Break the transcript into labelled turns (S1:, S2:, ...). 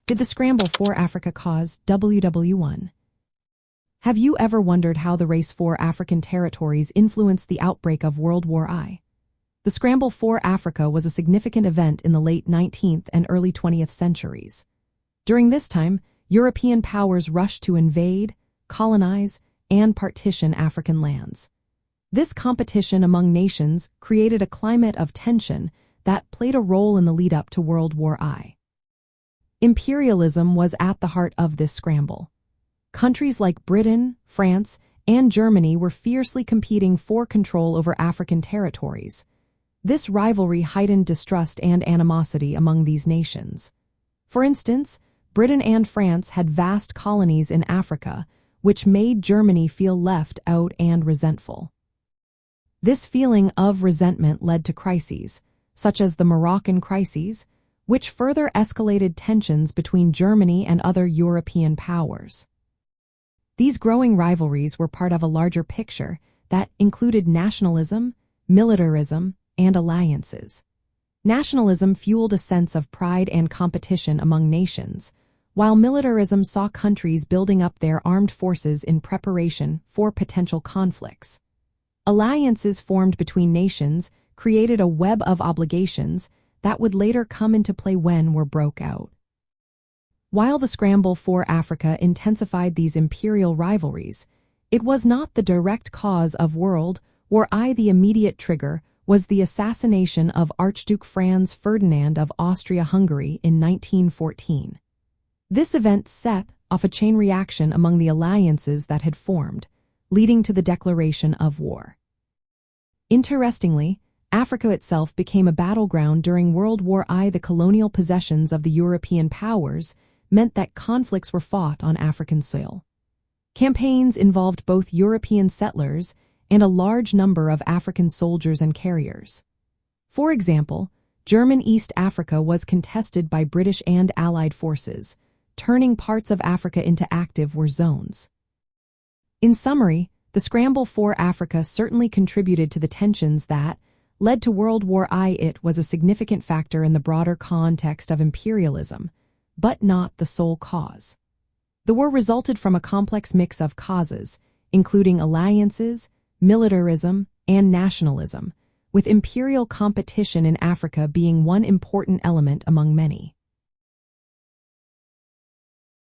S1: Did the Scramble for Africa cause WWI? Have you ever wondered how the race for African territories influenced the outbreak of World War I? The Scramble for Africa was a significant event in the late 19th and early 20th centuries. During this time, European powers rushed to invade, colonize, and partition African lands. This competition among nations created a climate of tension that played a role in the lead-up to World War I. Imperialism was at the heart of this scramble. Countries like Britain, France, and Germany were fiercely competing for control over African territories. This rivalry heightened distrust and animosity among these nations. For instance, Britain and France had vast colonies in Africa, which made Germany feel left out and resentful. This feeling of resentment led to crises, such as the Moroccan crises, which further escalated tensions between Germany and other European powers. These growing rivalries were part of a larger picture that included nationalism, militarism, and alliances. Nationalism fueled a sense of pride and competition among nations, while militarism saw countries building up their armed forces in preparation for potential conflicts. Alliances formed between nations created a web of obligations that would later come into play when war broke out. While the Scramble for Africa intensified these imperial rivalries, it was not the direct cause of World War I. The immediate trigger was the assassination of Archduke Franz Ferdinand of Austria-Hungary in 1914. This event set off a chain reaction among the alliances that had formed, leading to the declaration of war. Interestingly, Africa itself became a battleground during World War I. The colonial possessions of the European powers meant that conflicts were fought on African soil. Campaigns involved both European settlers and a large number of African soldiers and carriers. For example, German East Africa was contested by British and Allied forces, turning parts of Africa into active war zones. In summary, the Scramble for Africa certainly contributed to the tensions that led to World War I. It was a significant factor in the broader context of imperialism, but not the sole cause. The war resulted from a complex mix of causes, including alliances, militarism, and nationalism, with imperial competition in Africa being one important element among many.